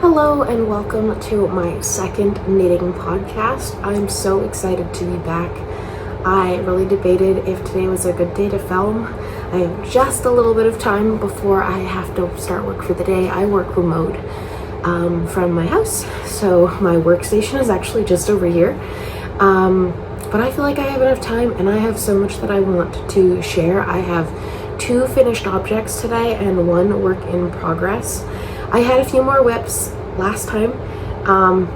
Hello and welcome to my second knitting podcast. I'm so excited to be back. I really debated if today was a good day to film. I have just a little bit of time before I have to start work for the day. I work remote from my house, so my workstation is actually just over here. But I feel like I have enough time and I have so much that I want to share. I have 2 finished objects today and 1 work in progress. I had a few more whips last time,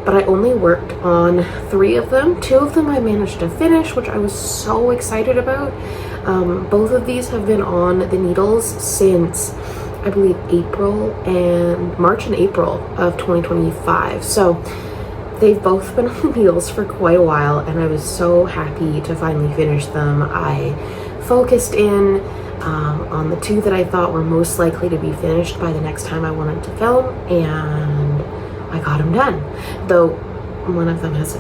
but I only worked on 3 of them. 2 of them I managed to finish, which I was so excited about. Both of these have been on the needles since, I believe, March and April of 2025. So they've both been on the needles for quite a while, and I was so happy to finally finish them. I focused in on the 2 that I thought were most likely to be finished by the next time I wanted to film, and I got them done. Though one of them has a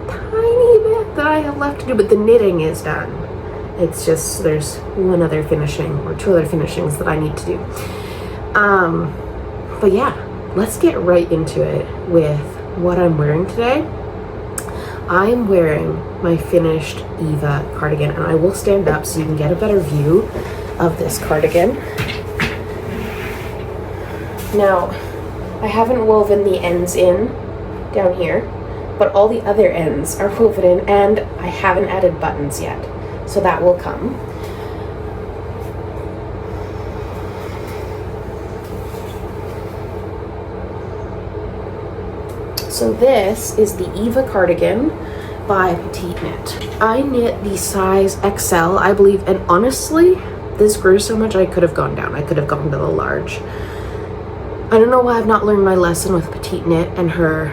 tiny bit that I have left to do, but the knitting is done. It's just there's 1 other finishing or 2 other finishings that I need to do. But yeah, let's get right into it with what I'm wearing today. I'm wearing my finished Eva cardigan, and I will stand up so you can get a better view of this cardigan. Now, I haven't woven the ends in down here, but all the other ends are woven in, and I haven't added buttons yet, so that will come. So this is the Eva cardigan by Petite Knit. I knit the size XL, I believe, and honestly, this grew so much I could have gone down. I could have gone to the large. I don't know why I've not learned my lesson with Petite Knit and her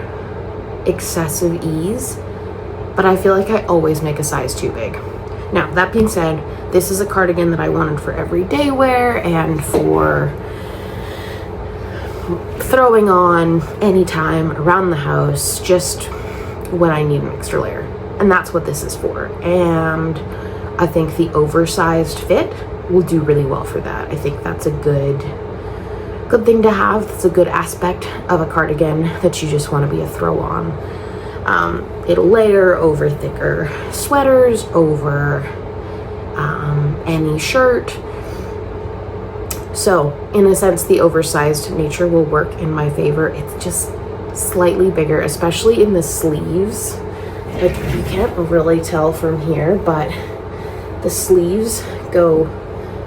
excessive ease, but I feel like I always make a size too big. Now, that being said, this is a cardigan that I wanted for everyday wear and for throwing on anytime around the house, just when I need an extra layer. And that's what this is for. And I think the oversized fit will do really well for that. I think that's a good thing to have. It's a good aspect of a cardigan that you just want to be a throw on. It'll layer over thicker sweaters, over any shirt. So in a sense, the oversized nature will work in my favor. It's just slightly bigger, especially in the sleeves. Like, you can't really tell from here, but the sleeves go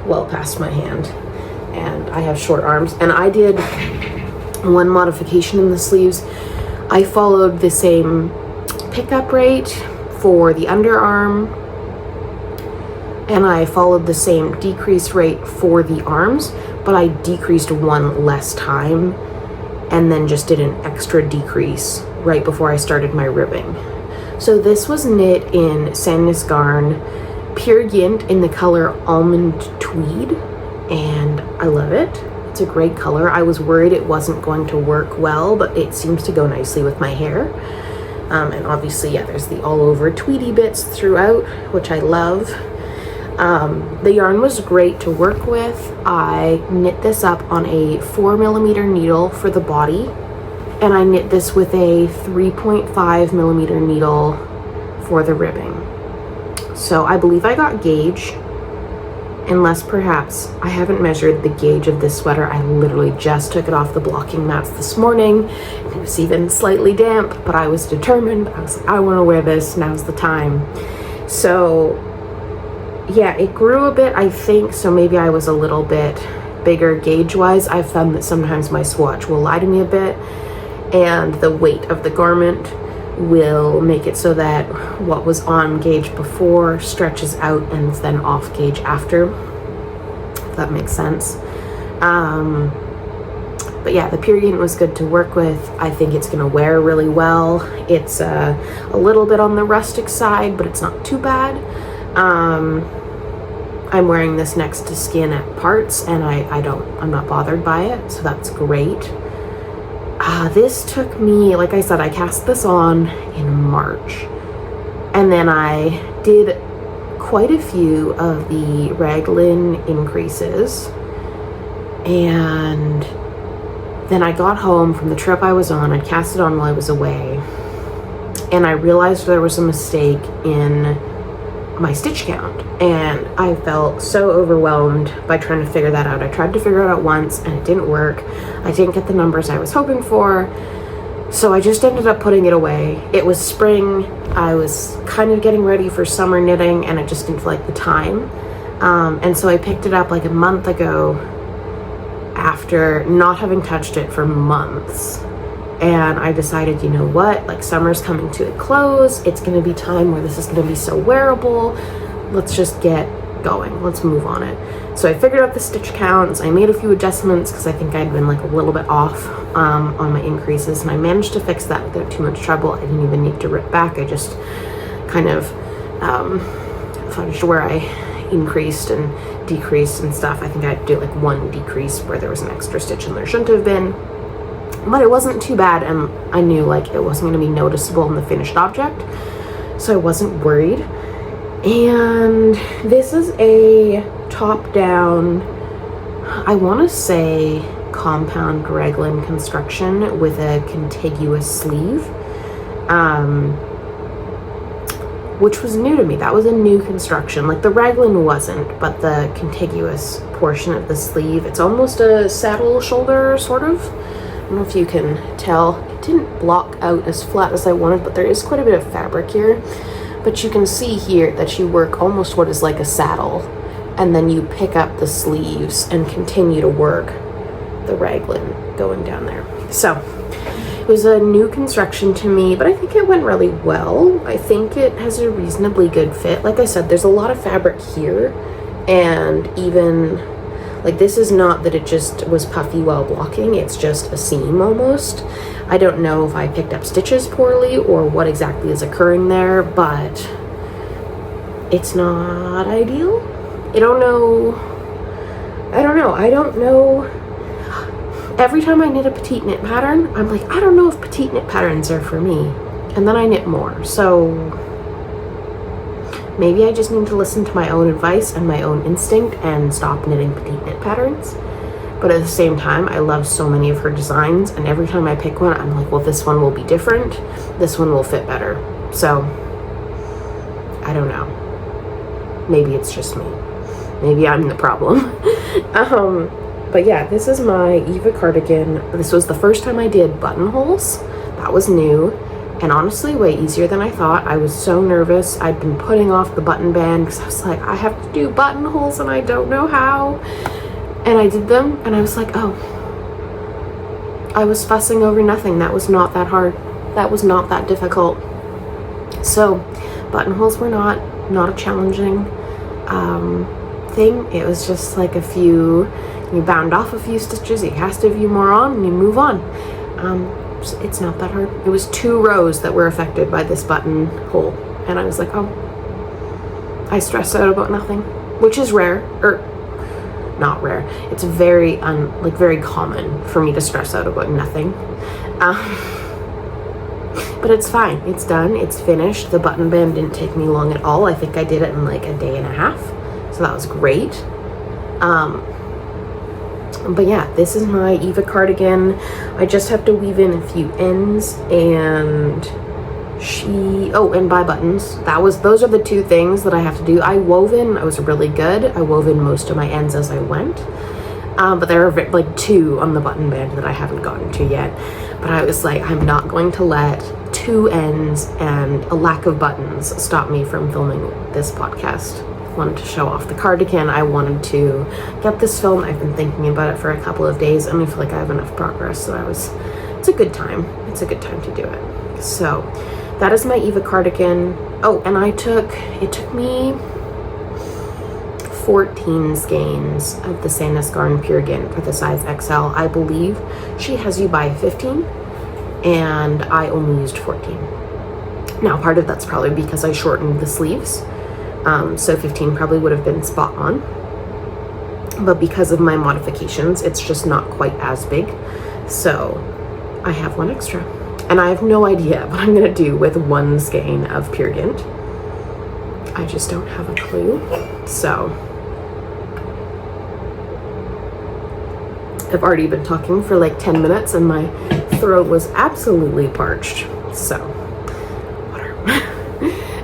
well past my hand, and I have short arms, and I did 1 modification in the sleeves. I followed the same pickup rate for the underarm, and I followed the same decrease rate for the arms, but I decreased 1 less time and then just did an extra decrease right before I started my ribbing. So this was knit in Sandness Garn Peer Gynt in the color Almond Tweed, and I love it. It's a great color. I was worried it wasn't going to work well, but it seems to go nicely with my hair. And obviously, yeah, there's the all over tweedy bits throughout, which I love. The yarn was great to work with. I knit this up on a 4mm needle for the body, and I knit this with a 3.5mm needle for the ribbing. So I believe I got gauge, unless perhaps I haven't measured the gauge of this sweater. I literally just took it off the blocking mats this morning, and it was even slightly damp, but I was determined. I was like, I want to wear this, now's the time. So yeah, it grew a bit, I think, so maybe I was a little bit bigger gauge-wise. I've found that sometimes my swatch will lie to me a bit, and the weight of the garment will make it so that what was on gauge before stretches out and is then off gauge after, if that makes sense. But yeah, the Peer Gynt was good to work with. I think it's gonna wear really well. It's a little bit on the rustic side, but it's not too bad. I'm wearing this next to skin at parts, and I'm not bothered by it, so that's great. This took me, like I said, I cast this on in March, and then I did quite a few of the raglan increases, and Then I got home from the trip I was on. I cast it on while I was away, and I realized there was a mistake in my stitch count, and I felt so overwhelmed by trying to figure that out. I tried to figure it out once and it didn't work. I didn't get the numbers I was hoping for, so I just ended up putting it away. It was spring. I was kind of getting ready for summer knitting, and I just didn't feel like the time. And so I picked it up like a month ago after not having touched it for months. And I decided, you know what, like summer's coming to a close. It's going to be time where this is going to be so wearable. Let's just get going. Let's move on it. So I figured out the stitch counts. I made a few adjustments because I think I'd been like a little bit off on my increases, and I managed to fix that without too much trouble. I didn't even need to rip back. I just kind of fudged where I increased and decreased and stuff. I think I'd do like one decrease where there was an extra stitch and there shouldn't have been, but it wasn't too bad, and I knew like it wasn't going to be noticeable in the finished object, so I wasn't worried. And this is a top-down, I want to say compound raglan construction with a contiguous sleeve, which was new to me. That was a new construction. Like the raglan wasn't, but the contiguous portion of the sleeve, it's almost a saddle shoulder, sort of. I don't know if you can tell. It didn't block out as flat as I wanted, but there is quite a bit of fabric here. But you can see here that you work almost what is like a saddle, and then you pick up the sleeves and continue to work the raglan going down there. So it was a new construction to me, but I think it went really well. I think it has a reasonably good fit. Like I said, there's a lot of fabric here, and even like this is not that it just was puffy while blocking, it's just a seam almost. I don't know if I picked up stitches poorly or what exactly is occurring there, but it's not ideal. I don't know. Every time I knit a petite knit pattern, I'm like, I don't know if petite knit patterns are for me. And then I knit more. So maybe I just need to listen to my own advice and my own instinct and stop knitting petite knit patterns. But at the same time, I love so many of her designs, and every time I pick one, I'm like, well, this one will be different. This one will fit better. So I don't know. Maybe it's just me. Maybe I'm the problem. But yeah, this is my Eva cardigan. This was the first time I did buttonholes. That was new, and honestly way easier than I thought. I was so nervous. I'd been putting off the button band because I was like, I have to do buttonholes and I don't know how. And I did them, and I was like, oh, I was fussing over nothing. That was not that hard. That was not that difficult. So buttonholes were not a challenging thing. It was just like a few, you bound off a few stitches, you cast a few more on, and you move on. It's not that hard. It was 2 rows that were affected by this buttonhole, and I was like, oh, I stressed out about nothing, which is rare, or not rare. It's very very common for me to stress out about nothing. But it's fine. It's done. It's finished. The button band didn't take me long at all. I think I did it in like a day and a half. So that was great. But yeah, this is my Eva cardigan. I just have to weave in a few ends, and and buy buttons. Those are the 2 things that I have to do. I was really good. I wove in most of my ends as I went. But there are like 2 on the button band that I haven't gotten to yet. But I was like, I'm not going to let 2 ends and a lack of buttons stop me from filming this podcast. I wanted to show off the cardigan. I wanted to get this filmed. I've been thinking about it for a couple of days, and I feel like I have enough progress. So it's a good time. It's a good time to do it. So that is my Eva cardigan. Oh, and it took me 14 skeins of the Sandness Garn Peer Gynt for the size XL. I believe she has you buy 15, and I only used 14. Now, part of that's probably because I shortened the sleeves, so 15 probably would have been spot on. But because of my modifications, it's just not quite as big. So I have 1 extra. And I have no idea what I'm going to do with 1 skein of Peer Gynt. I just don't have a clue. So I've already been talking for like 10 minutes and my throat was absolutely parched. So, water.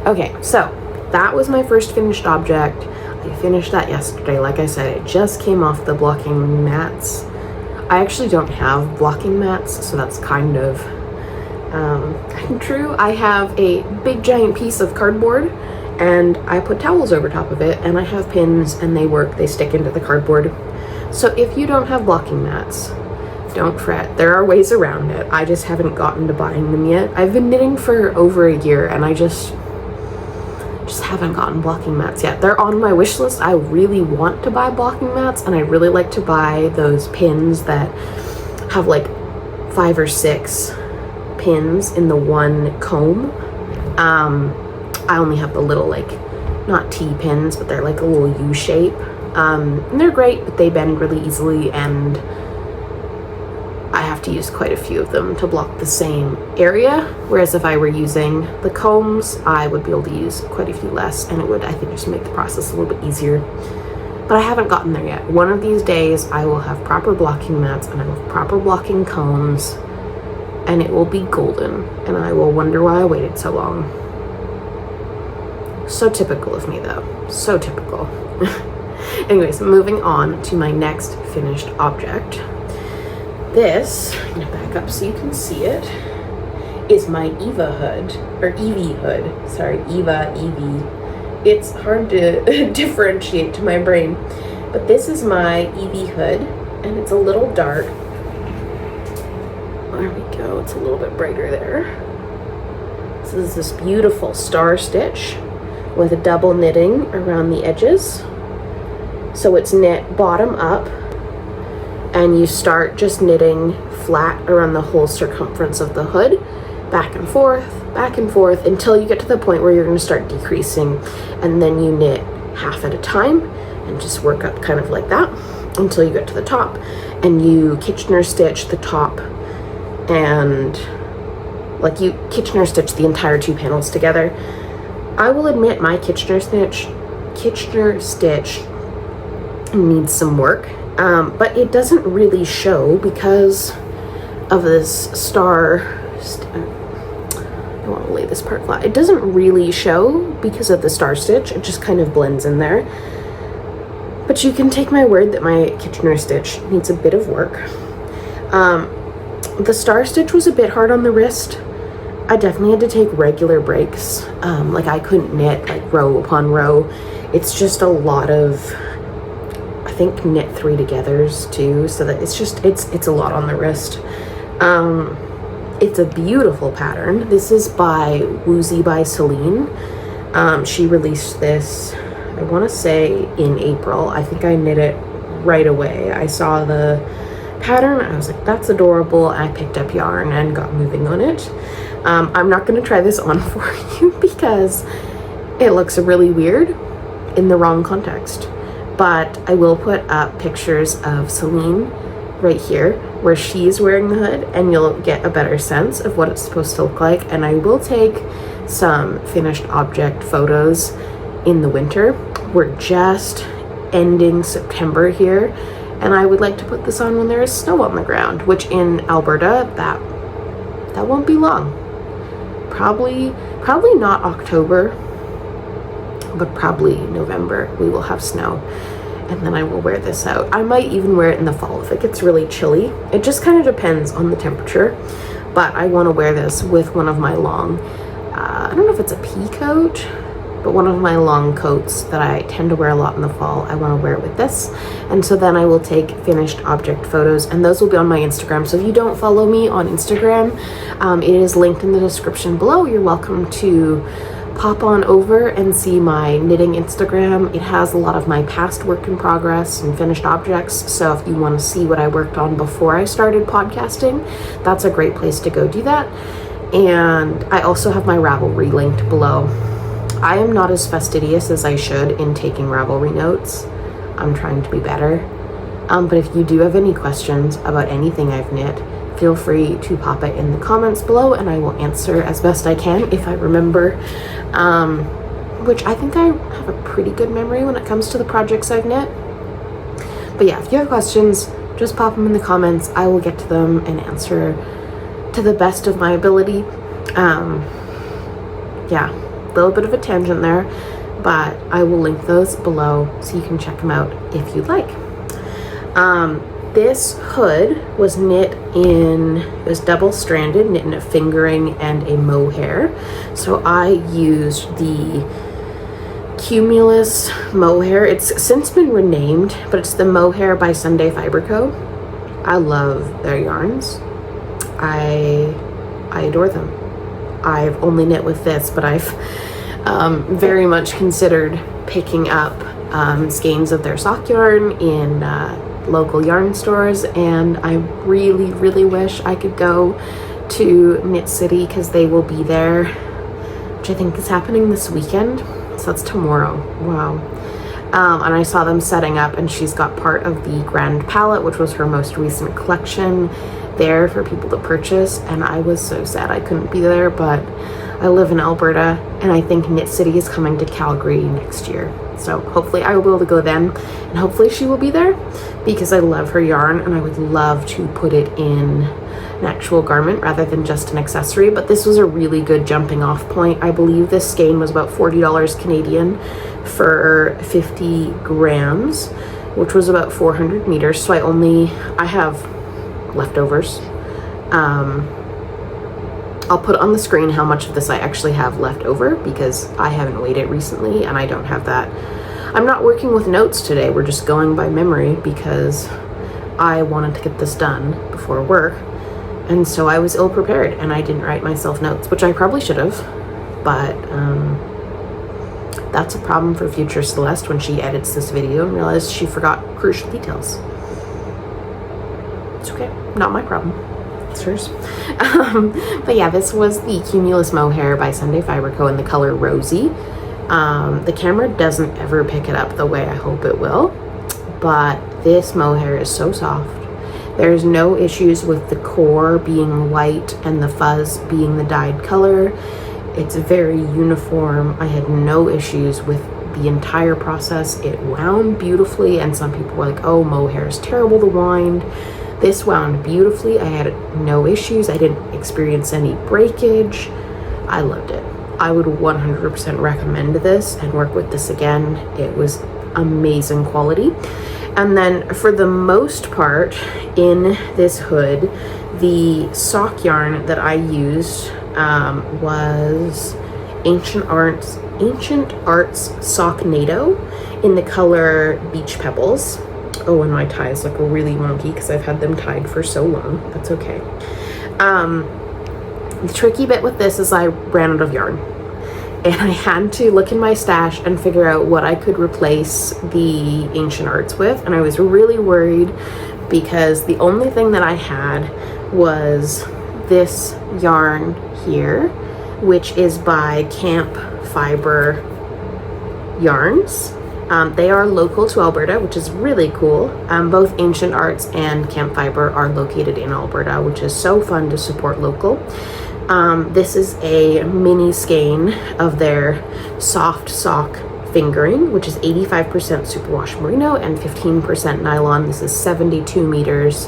Okay, so that was my first finished object. I finished that yesterday. Like I said, it just came off the blocking mats. I actually don't have blocking mats, so that's kind of true. I have a big giant piece of cardboard and I put towels over top of it, and I have pins and they work, they stick into the cardboard. So if you don't have blocking mats, don't fret. There are ways around it. I just haven't gotten to buying them yet. I've been knitting for over a year and I just haven't gotten blocking mats yet. They're on my wish list. I really want to buy blocking mats, and I really like to buy those pins that have like 5 or 6 pins in the one comb. I only have the little, like, not T-pins, but they're like a little U shape. And they're great, but they bend really easily, and I have to use quite a few of them to block the same area. Whereas if I were using the combs, I would be able to use quite a few less, and it would, I think, just make the process a little bit easier. But I haven't gotten there yet. One of these days, I will have proper blocking mats, and I will have proper blocking combs, and it will be golden, and I will wonder why I waited so long. So typical of me, though. So typical. Anyways, moving on to my next finished object. This, I'm gonna back up so you can see it, is my Eva Hood, or Evie Hood. Sorry, Eva, Evie. It's hard to differentiate to my brain. But this is my Evie Hood, and it's a little dark. There we go, it's a little bit brighter there. So this is this beautiful star stitch with a double knitting around the edges. So it's knit bottom up, and you start just knitting flat around the whole circumference of the hood, back and forth, until you get to the point where you're going to start decreasing, and then you knit half at a time and just work up kind of like that until you get to the top, and you Kitchener stitch the top, and like you Kitchener stitch the entire 2 panels together. I will admit my Kitchener stitch needs some work, but it doesn't really show because of this star. I want to lay this part flat. It doesn't really show because of the star stitch. It just kind of blends in there. But you can take my word that my Kitchener stitch needs a bit of work. The star stitch was a bit hard on the wrist. I definitely had to take regular breaks. Like I couldn't knit like row upon row. It's just a lot of, I think, knit 3 togethers too, so that it's just, it's a lot on the wrist. It's a beautiful pattern. This is by Rosy by Celine. She released this, I want to say in April. I think I knit it right away. I saw the pattern, I was like, that's adorable. I picked up yarn and got moving on it. I'm not going to try this on for you because it looks really weird in the wrong context. But I will put up pictures of Celine right here where she's wearing the hood, and you'll get a better sense of what it's supposed to look like. And I will take some finished object photos in the winter. We're just ending September here, and I would like to put this on when there is snow on the ground, which in Alberta, that won't be long. Probably not October, but probably November we will have snow, and then I will wear this out. I might even wear it in the fall if it gets really chilly. It just kind of depends on the temperature, but I want to wear this with one of my long, I don't know if it's a pea coat, but one of my long coats that I tend to wear a lot in the fall. I want to wear it with this, and so then I will take finished object photos, and those will be on my Instagram. So if you don't follow me on Instagram, it is linked in the description below. You're welcome to pop on over and see my knitting Instagram. It has a lot of my past work in progress and finished objects, so if you want to see what I worked on before I started podcasting, that's a great place to go do that. And I also have my Ravelry linked below. I am not as fastidious as I should in taking Ravelry notes. I'm trying to be better. But if you do have any questions about anything I've knit, feel free to pop it in the comments below, and I will answer as best I can if I remember. Which I think I have a pretty good memory when it comes to the projects I've knit. But yeah, if you have questions, just pop them in the comments. I will get to them and answer to the best of my ability. Yeah, a little bit of a tangent there, but I will link those below so you can check them out if you'd like. This hood was knit in, it was double-stranded, knit in a fingering and a mohair. So I used the Cumulus Mohair. It's since been renamed, but it's the Mohair by Sunday Fibre Co. I love their yarns. I adore them. I've only knit with this, but I've very much considered picking up skeins of their sock yarn in local yarn stores, and I really, really wish I could go to Knit City because they will be there, which I think is happening this weekend. So that's tomorrow. Wow. And I saw them setting up, and she's got part of the Grand Palette, which was her most recent collection, there for people to purchase, and I was so sad I couldn't be there, but I live in Alberta, and I think Knit City is coming to Calgary next year. So hopefully I will be able to go then, and hopefully she will be there, because I love her yarn, and I would love to put it in an actual garment rather than just an accessory. But this was a really good jumping off point. I believe this skein was about $40 Canadian for 50 grams, which was about 400 meters. So I have leftovers. I'll put on the screen how much of this I actually have left over, because I haven't weighed it recently and I don't have that. I'm not working with notes today. We're just going by memory because I wanted to get this done before work. And so I was ill prepared and I didn't write myself notes, which I probably should have, but that's a problem for future Celeste when she edits this video and realizes she forgot crucial details. It's okay, not my problem. It's hers. But yeah, this was the Cumulus Mohair by Sunday Fibre Co. in the color Rosy. The camera doesn't ever pick it up the way I hope it will, but this mohair is so soft. There's no issues with the core being white and the fuzz being the dyed color. It's very uniform. I had no issues with the entire process. It wound beautifully, and some people were like, oh, mohair is terrible to wind. This wound beautifully. I had no issues. I didn't experience any breakage. I loved it. I would 100% recommend this and work with this again. It was amazing quality. And then for the most part in this hood, the sock yarn that I used was Ancient Arts Socknado in the color Besch Pebbles. Oh, and my ties look really wonky because I've had them tied for so long. That's okay. The tricky bit with this is I ran out of yarn, and I had to look in my stash and figure out what I could replace the Ancient Arts with. And I was really worried because the only thing that I had was this yarn here, which is by Campfibre yarns. They are local to Alberta, which is really cool. Both Ancient Arts and Campfibre are located in Alberta, which is so fun to support local. This is a mini skein of their soft sock fingering, which is 85% superwash merino and 15% nylon. This is 72 meters,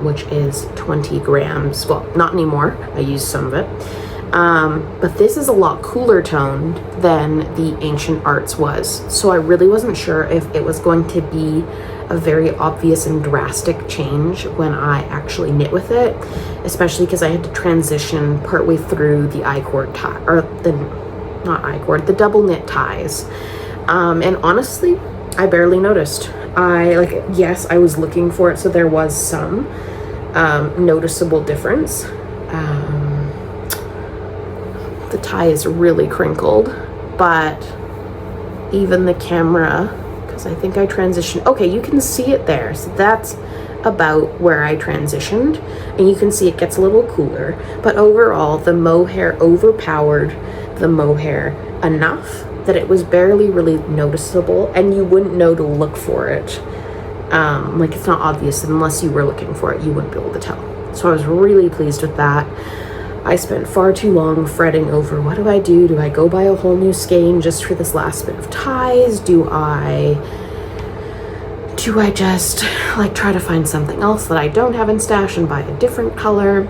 which is 20 grams. Well, not anymore. I used some of it. But this is a lot cooler toned than the Ancient Arts was. So I really wasn't sure if it was going to be a very obvious and drastic change when I actually knit with it, especially because I had to transition partway through the I-cord tie, or the double knit ties. And honestly, I barely noticed. Yes, I was looking for it, so there was some noticeable difference. The tie is really crinkled, but even the camera, because I think I transitioned, okay, you can see it there. So that's about where I transitioned, and you can see it gets a little cooler, but overall the mohair overpowered the mohair enough that it was barely really noticeable, and you wouldn't know to look for it. It's not obvious unless you were looking for it. You wouldn't be able to tell. So I was really pleased with that. I spent far too long fretting over, what do I do? Do I go buy a whole new skein just for this last bit of ties? Do I do I just like try to find something else that I don't have in stash and buy a different color?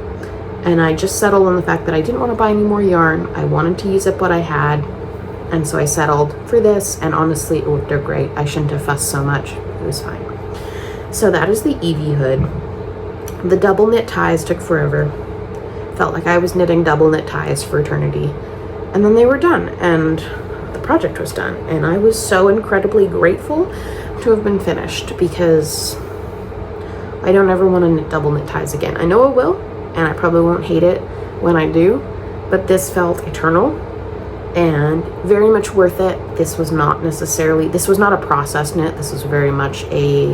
And I just settled on the fact that I didn't want to buy any more yarn. I wanted to use up what I had. And so I settled for this, and honestly, it worked out great. I shouldn't have fussed so much. It was fine. So that is the Evie Hood. The double knit ties took forever. Felt like I was knitting double knit ties for eternity. And then they were done, and the project was done. And I was so incredibly grateful to have been finished, because I don't ever want to knit double knit ties again. I know I will, and I probably won't hate it when I do, but this felt eternal and very much worth it. This was not a process knit. This was very much a,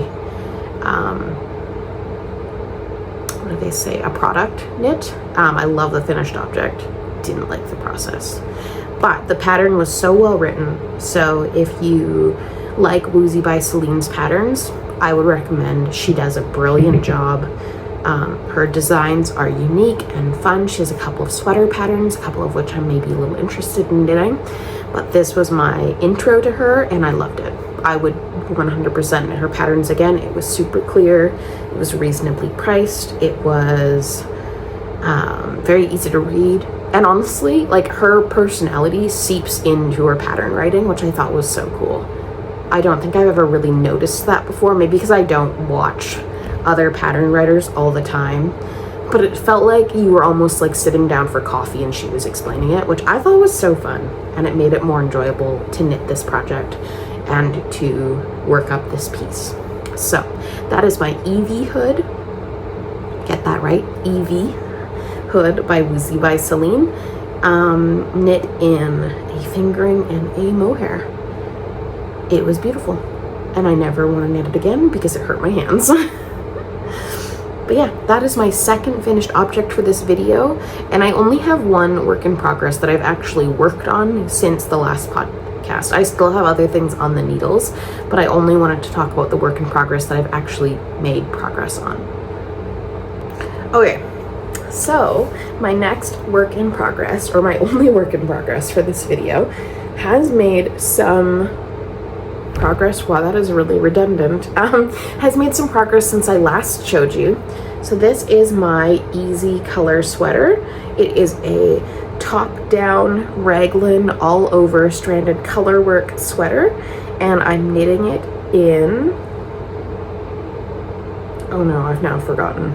what do they say, a product knit. I love the finished object, didn't like the process. But the pattern was so well written, so if you like Rosy by Celine's patterns, I would recommend. She does a brilliant job. Her designs are unique and fun. She has a couple of sweater patterns, a couple of which I'm maybe a little interested in knitting, but this was my intro to her and I loved it. I would 100% knit her patterns again. It was super clear. It was reasonably priced. It was very easy to read. And honestly, like, her personality seeps into her pattern writing, which I thought was so cool. I don't think I've ever really noticed that before, maybe because I don't watch other pattern writers all the time, but it felt like you were almost like sitting down for coffee and she was explaining it, which I thought was so fun, and it made it more enjoyable to knit this project and to work up this piece. So that is my Evie Hood. Get that right, Evie Hood by Rosy by Celine, knit in a fingering and a mohair. It was beautiful, and I never want to knit it again because it hurt my hands. But yeah, that is my second finished object for this video, and I only have one work in progress that I've actually worked on since the last podcast. I still have other things on the needles, but I only wanted to talk about the work in progress that I've actually made progress on. Okay, so my next work in progress, or my only work in progress for this video, has made some progress. Wow, that is really redundant. Has made some progress since I last showed you. So this is my Easy Color sweater. It is a top-down raglan all over stranded colorwork sweater, and I'm knitting it in, oh no, I've now forgotten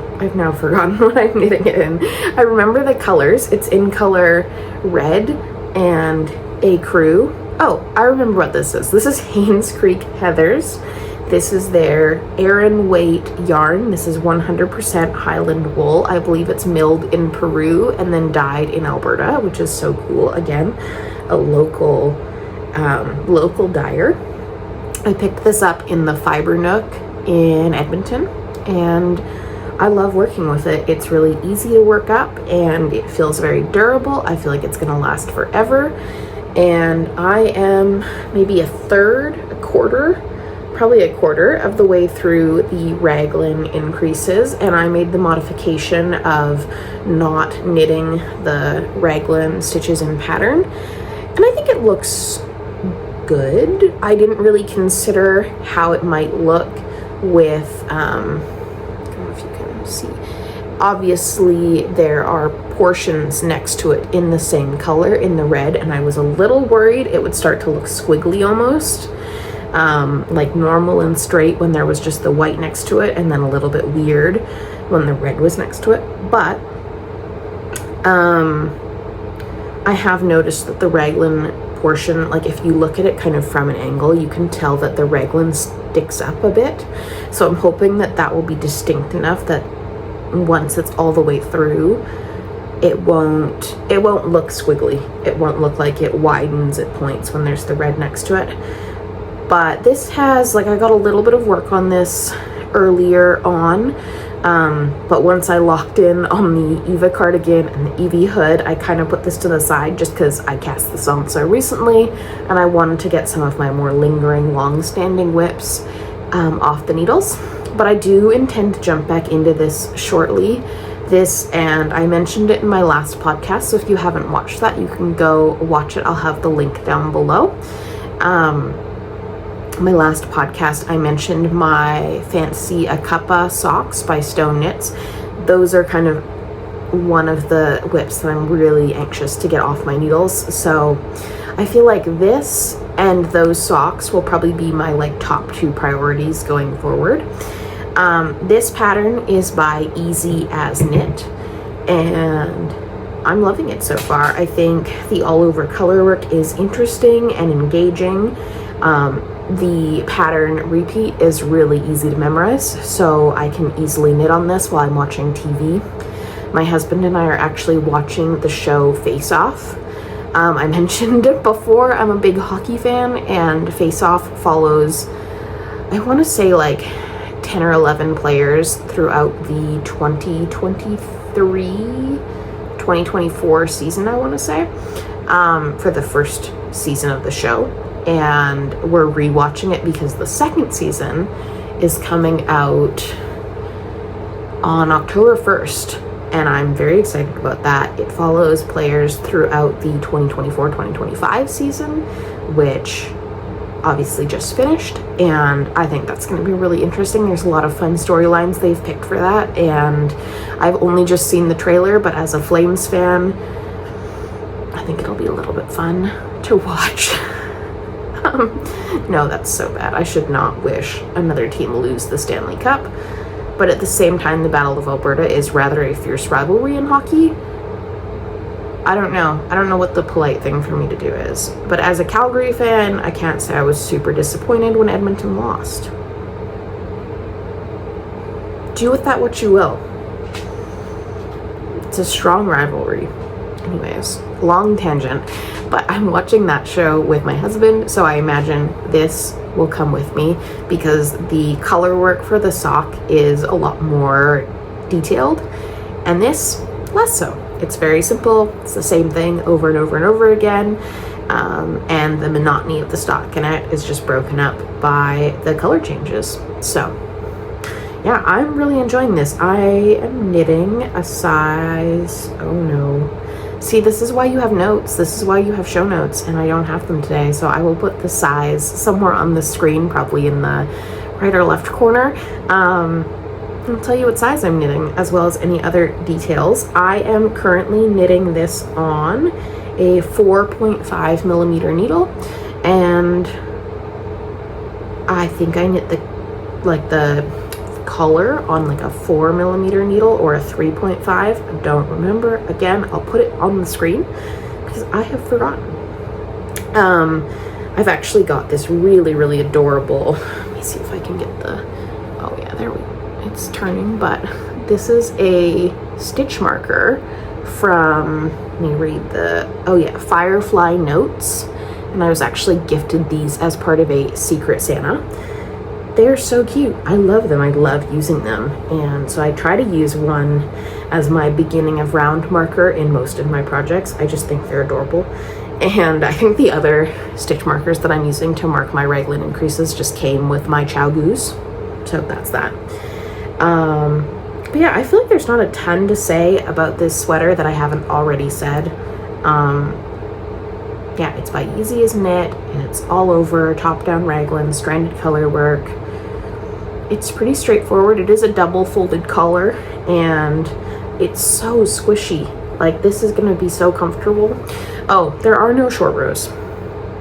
what I'm knitting it in. I remember the colors. It's in color red and Ecru. Oh, I remember what this is. This is Haynes Creek Heathers. This is their Aran weight yarn. This is 100% Highland wool. I believe it's milled in Peru and then dyed in Alberta, which is so cool. Again, a local dyer. I picked this up in the Fibre Nook in Edmonton, and I love working with it. It's really easy to work up, and it feels very durable. I feel like it's gonna last forever. And I am maybe probably a quarter of the way through the raglan increases, and I made the modification of not knitting the raglan stitches in pattern, and I think it looks good. I didn't really consider how it might look with, I don't know if you can see, obviously there are portions next to it in the same color in the red, and I was a little worried it would start to look squiggly almost, like normal and straight when there was just the white next to it, and then a little bit weird when the red was next to it. But I have noticed that the raglan portion, like if you look at it kind of from an angle, you can tell that the raglan sticks up a bit, so I'm hoping that that will be distinct enough that once it's all the way through, it won't look squiggly. It won't look like it widens at points when there's the red next to it. But this has, like, I got a little bit of work on this earlier on, but once I locked in on the Eva Cardigan and the Evie Hood, I kind of put this to the side just because I cast this on so recently, and I wanted to get some of my more lingering, long-standing whips off the needles. But I do intend to jump back into this shortly. This, and I mentioned it in my last podcast, so if you haven't watched that, you can go watch it. I'll have the link down below. my last podcast, I mentioned my Fancy Akapa socks by Stone Knits. Those are kind of one of the whips that I'm really anxious to get off my needles. So I feel like this and those socks will probably be my like top 2 priorities going forward. This pattern is by Easy as Knit, and I'm loving it so far. I think the all over color work is interesting and engaging. The pattern repeat is really easy to memorize, so I can easily knit on this while I'm watching TV. My husband and I are actually watching the show Face Off. I mentioned before, I'm a big hockey fan, and Face Off follows, I want to say like 10 or 11 players throughout the 2023-2024 season, I want to say, for the first season of the show. And we're rewatching it because the second season is coming out on October 1st, and I'm very excited about that. It follows players throughout the 2024-2025 season, which obviously just finished, and I think that's going to be really interesting. There's a lot of fun storylines they've picked for that, and I've only just seen the trailer, but as a Flames fan, I think it'll be a little bit fun to watch. No, that's so bad. I should not wish another team lose the Stanley Cup, but at the same time, the Battle of Alberta is rather a fierce rivalry in hockey. I don't know what the polite thing for me to do is, but as a Calgary fan, I can't say I was super disappointed when Edmonton lost. Do with that what you will. It's a strong rivalry. Anyways, long tangent, but I'm watching that show with my husband, so I imagine this will come with me because the color work for the sock is a lot more detailed, and this less so. It's very simple. It's the same thing over and over and over again, and the monotony of the stockinette is just broken up by the color changes. So yeah, I'm really enjoying this. I am knitting a size, oh no. See, this is why you have notes. This is why you have show notes, and I don't have them today. So I will put the size somewhere on the screen, probably in the right or left corner. I'll tell you what size I'm knitting, as well as any other details. I am currently knitting this on a 4.5 millimeter needle, and I think I knit the color on like a 4 millimeter needle or a 3.5. I don't remember. Again, I'll put it on the screen because I have forgotten. I've actually got this really adorable, let me see if I can get the, oh yeah, there we go. It's turning, but this is a stitch marker from, let me read the, oh yeah, Firefly Notes, and I was actually gifted these as part of a Secret Santa. They're so cute. I love them. I love using them, and so I try to use one as my beginning of round marker in most of my projects. I just think they're adorable, and I think the other stitch markers that I'm using to mark my raglan increases just came with my Chow Goose, so that's that. But yeah, I feel like there's not a ton to say about this sweater that I haven't already said. Yeah, it's by Easy as Knit, and it's all over, top-down raglan, stranded color work. It's pretty straightforward. It is a double folded collar, and it's so squishy. Like, this is going to be so comfortable. Oh, there are no short rows,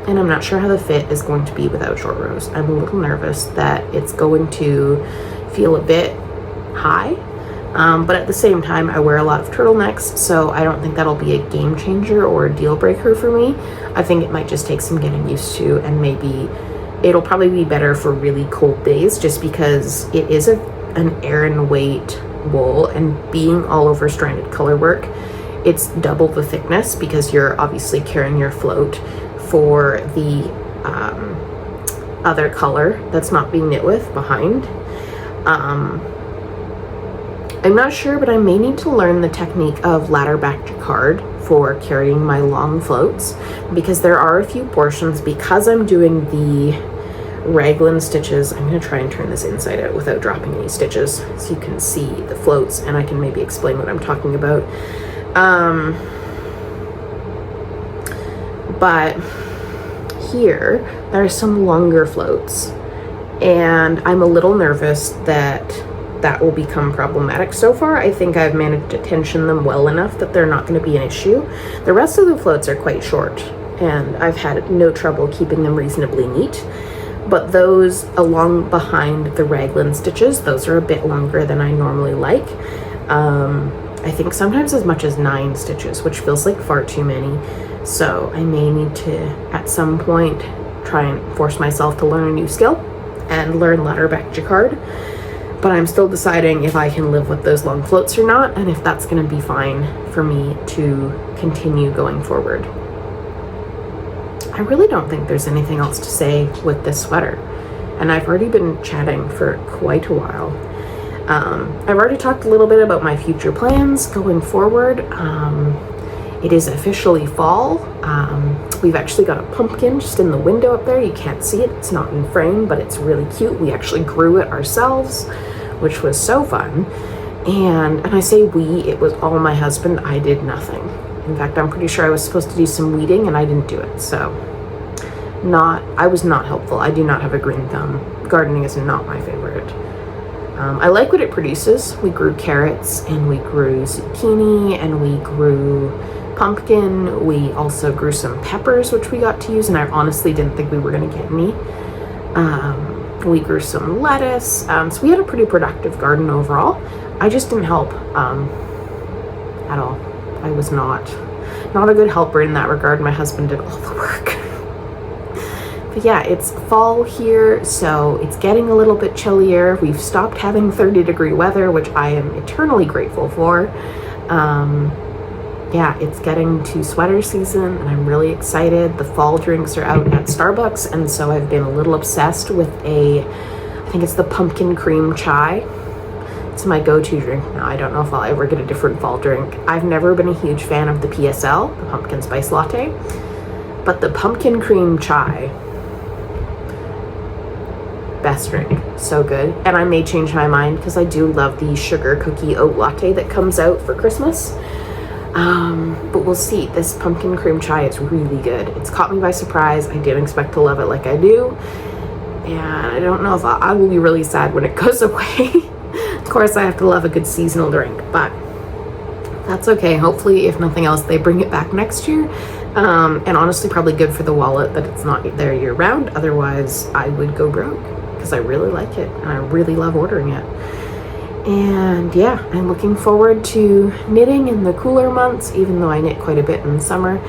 and I'm not sure how the fit is going to be without short rows. I'm a little nervous that it's going to feel a bit high, but at the same time, I wear a lot of turtlenecks, so I don't think that'll be a game changer or a deal breaker for me. I think it might just take some getting used to, and maybe it'll probably be better for really cold days, just because it is an Aran weight wool, and being all over stranded color work, it's double the thickness because you're obviously carrying your float for the other color that's not being knit with behind. I'm not sure, but I may need to learn the technique of ladder back jacquard for carrying my long floats, because there are a few portions, because I'm doing the raglan stitches. I'm going to try and turn this inside out without dropping any stitches so you can see the floats, and I can maybe explain what I'm talking about. But here, there are some longer floats, and I'm a little nervous that that will become problematic. So far, I think I've managed to tension them well enough that they're not going to be an issue. The rest of the floats are quite short, and I've had no trouble keeping them reasonably neat. But those along behind the raglan stitches, those are a bit longer than I normally like. I think sometimes as much as 9 stitches, which feels like far too many. So I may need to, at some point, try and force myself to learn a new skill and learn ladder back jacquard. But I'm still deciding if I can live with those long floats or not, and if that's going to be fine for me to continue going forward. I really don't think there's anything else to say with this sweater, and I've already been chatting for quite a while. I've already talked a little bit about my future plans going forward. It is officially fall. We've actually got a pumpkin just in the window up there. You can't see it, it's not in frame, but it's really cute. We actually grew it ourselves, which was so fun. And I say we, it was all my husband. I did nothing. In fact, I'm pretty sure I was supposed to do some weeding and I didn't do it. So I was not helpful. I do not have a green thumb. Gardening is not my favorite. I like what it produces. We grew carrots and we grew zucchini and we grew pumpkin. We also grew some peppers, which we got to use, and I honestly didn't think we were going to get any. We grew some lettuce. So we had a pretty productive garden overall. I just didn't help at all. I was not a good helper in that regard. My husband did all the work. But yeah, it's fall here, so it's getting a little bit chillier. We've stopped having 30-degree weather, which I am eternally grateful for. Yeah, it's getting to sweater season, and I'm really excited. The fall drinks are out at Starbucks, and so I've been a little obsessed with I think it's the pumpkin cream chai. It's my go-to drink now. I don't know if I'll ever get a different fall drink. I've never been a huge fan of the PSL, the pumpkin spice latte, but the pumpkin cream chai, best drink. So good. And I may change my mind because I do love the sugar cookie oat latte that comes out for Christmas. But we'll see. This pumpkin cream chai is really good. It's caught me by surprise. I didn't expect to love it like I do, and I don't know if I will be really sad when it goes away. Of course, I have to love a good seasonal drink, but that's okay. Hopefully, if nothing else, they bring it back next year. And honestly, probably good for the wallet that it's not there year round. Otherwise, I would go broke because I really like it and I really love ordering it. And yeah, I'm looking forward to knitting in the cooler months, even though I knit quite a bit in the summer.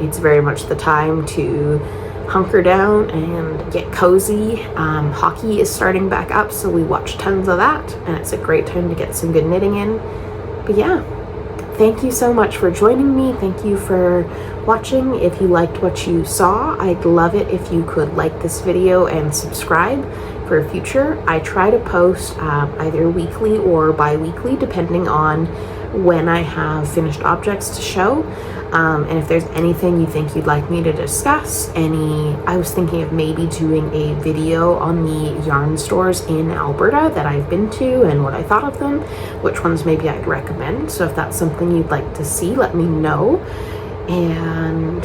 It's very much the time to hunker down and get cozy. Hockey is starting back up, so we watch tons of that, and it's a great time to get some good knitting in. But yeah, thank you so much for joining me. Thank you for watching. If you liked what you saw, I'd love it if you could like this video and subscribe for future. I try to post either weekly or bi-weekly, depending on when I have finished objects to show. And if there's anything you think you'd like me to discuss, I was thinking of maybe doing a video on the yarn stores in Alberta that I've been to and what I thought of them, which ones maybe I'd recommend. So if that's something you'd like to see, let me know. And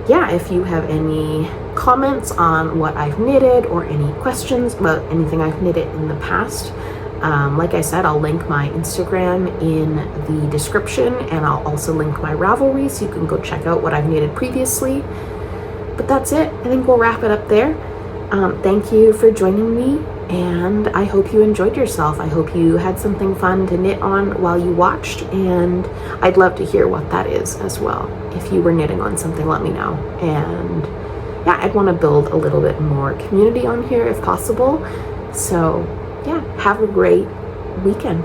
yeah, if you have any comments on what I've knitted or any questions about anything I've knitted in the past, like I said, I'll link my Instagram in the description, and I'll also link my Ravelry so you can go check out what I've knitted previously. But that's it. I think we'll wrap it up there. Thank you for joining me, and I hope you enjoyed yourself. I hope you had something fun to knit on while you watched, and I'd love to hear what that is as well. If you were knitting on something, let me know. And yeah, I'd want to build a little bit more community on here if possible. So yeah, have a great weekend.